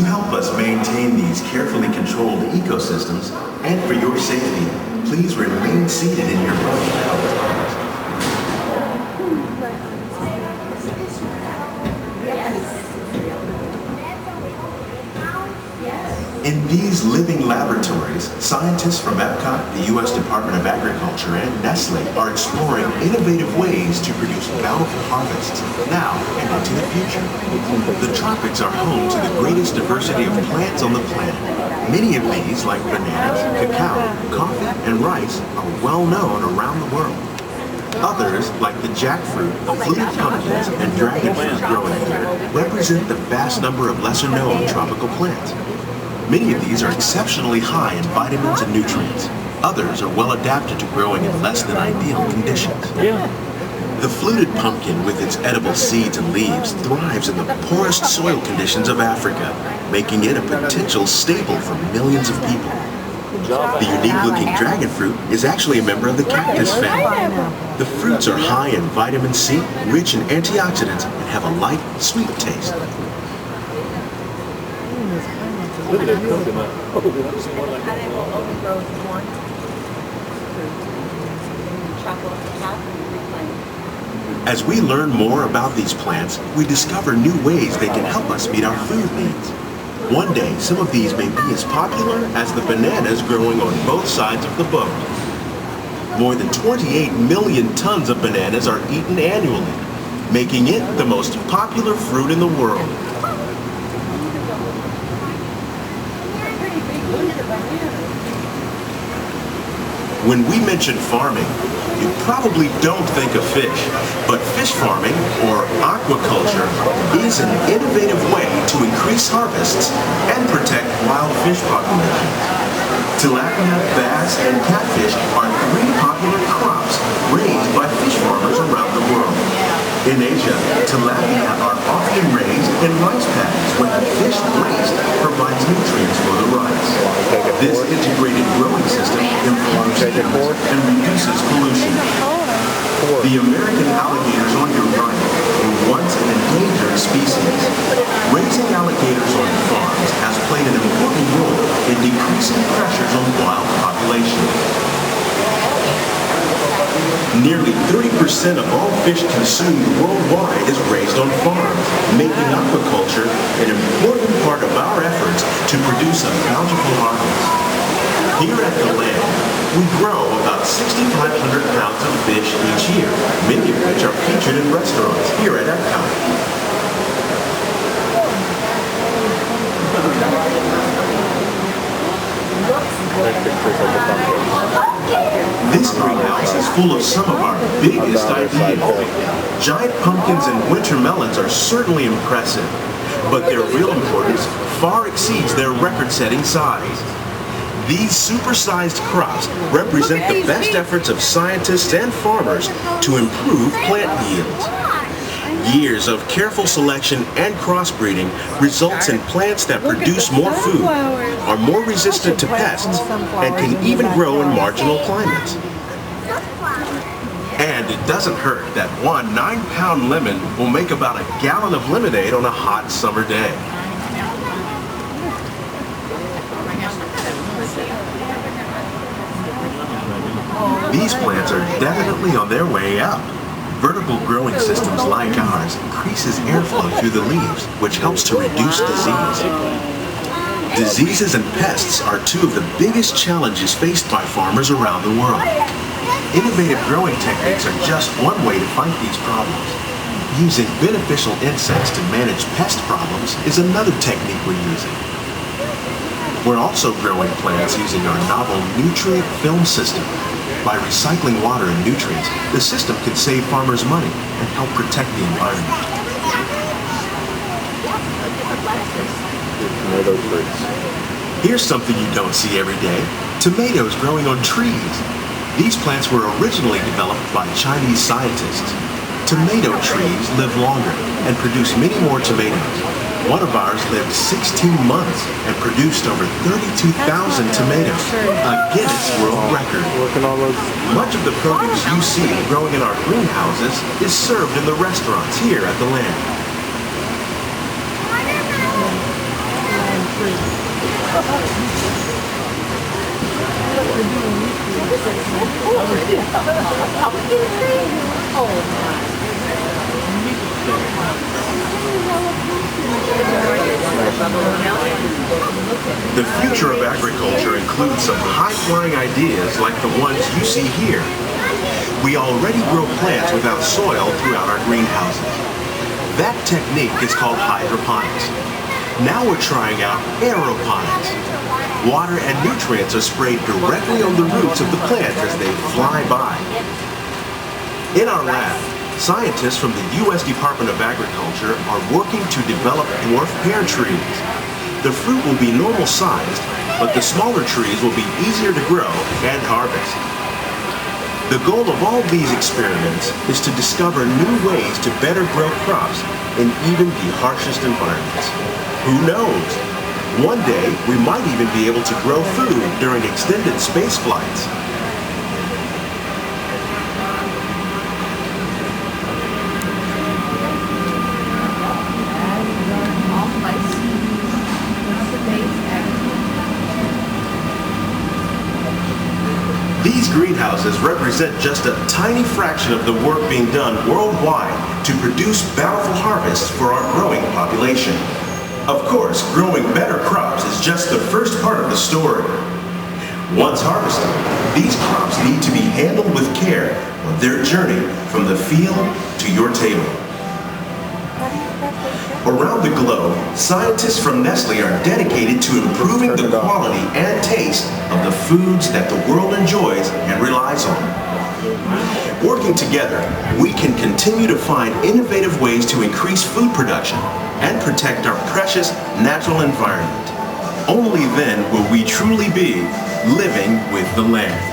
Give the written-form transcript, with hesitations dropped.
To help us maintain these carefully controlled ecosystems, and for your safety, please remain seated in your boat. In these living laboratories, scientists from Epcot, the U.S. Department of Agriculture, and Nestle are exploring innovative ways to produce bountiful harvests now and into the future. The tropics are home to the greatest diversity of plants on the planet. Many of these, like bananas, cacao, coffee, and rice, are well known around the world. Others, like the jackfruit, fluted pumpkins, and dragon fruit growing here, represent the vast number of lesser-known tropical plants. Many of these are exceptionally high in vitamins and nutrients. Others are well adapted to growing in less than ideal conditions. The fluted pumpkin, with its edible seeds and leaves, thrives in the poorest soil conditions of Africa, making it a potential staple for millions of people. The unique-looking dragon fruit is actually a member of the cactus family. The fruits are high in vitamin C, rich in antioxidants, and have a light, sweet taste. Look at that coconut. Oh, that's more like As we learn more about these plants, we discover new ways they can help us meet our food needs. One day, some of these may be as popular as the bananas growing on both sides of the boat. More than 28 million tons of bananas are eaten annually, making it the most popular fruit in the world. When we mention farming, you probably don't think of fish, but fish farming, or aquaculture, is an innovative way to increase harvests and protect wild fish populations. Tilapia, bass, and catfish are three popular crops raised by fish farmers around the world. In Asia, tilapia are often raised in rice paddies where the fish waste provides nutrients for the rice. This integrated growing system improves yields and reduces pollution. The American alligators on your right were once an endangered species. Raising alligators on farms has played an important role in decreasing pressures on wild populations. Nearly 30% of all fish consumed worldwide is raised on farms, making aquaculture an important part of our efforts to produce a bountiful harvest. Here at the land, we grow about 6,500 pounds of fish each year, many of which are featured in restaurants here at Epcot. This greenhouse is full of some of our biggest ideas. Giant pumpkins and winter melons are certainly impressive, but their real importance far exceeds their record-setting size. These supersized crops represent the best efforts of scientists and farmers to improve plant yields. Years of careful selection and crossbreeding results in plants that produce more food, are more resistant to pests, and can even grow in marginal climates. And it doesn't hurt that one 9-pound lemon will make about a gallon of lemonade on a hot summer day. These plants are definitely on their way up. Vertical growing systems like ours increases airflow through the leaves, which helps to reduce disease. Diseases and pests are two of the biggest challenges faced by farmers around the world. Innovative growing techniques are just one way to fight these problems. Using beneficial insects to manage pest problems is another technique we're using. We're also growing plants using our novel nutrient film system. By recycling water and nutrients, the system can save farmers money and help protect the environment. Tomato fruits. Here's something you don't see every day: tomatoes growing on trees. These plants were originally developed by Chinese scientists. Tomato trees live longer and produce many more tomatoes. One of ours lived 16 months and produced over 32,000 tomatoes, a Guinness World Record. Much of the produce you see growing in our greenhouses is served in the restaurants here at the land. Pumpkin tree? Oh my. The future of agriculture includes some high-flying ideas like the ones you see here. We already grow plants without soil throughout our greenhouses. That technique is called hydroponics. Now we're trying out aeroponics. Water and nutrients are sprayed directly on the roots of the plants as they fly by. In our lab, scientists from the U.S. Department of Agriculture are working to develop dwarf pear trees. The fruit will be normal sized, but the smaller trees will be easier to grow and harvest. The goal of all these experiments is to discover new ways to better grow crops in even the harshest environments. Who knows? One day, we might even be able to grow food during extended space flights. These greenhouses represent just a tiny fraction of the work being done worldwide to produce bountiful harvests for our growing population. Of course, growing better crops is just the first part of the story. Once harvested, these crops need to be handled with care on their journey from the field to your table. Around the globe, scientists from Nestle are dedicated to improving the quality and taste of the foods that the world enjoys and relies on. Working together, we can continue to find innovative ways to increase food production and protect our precious natural environment. Only then will we truly be living with the land.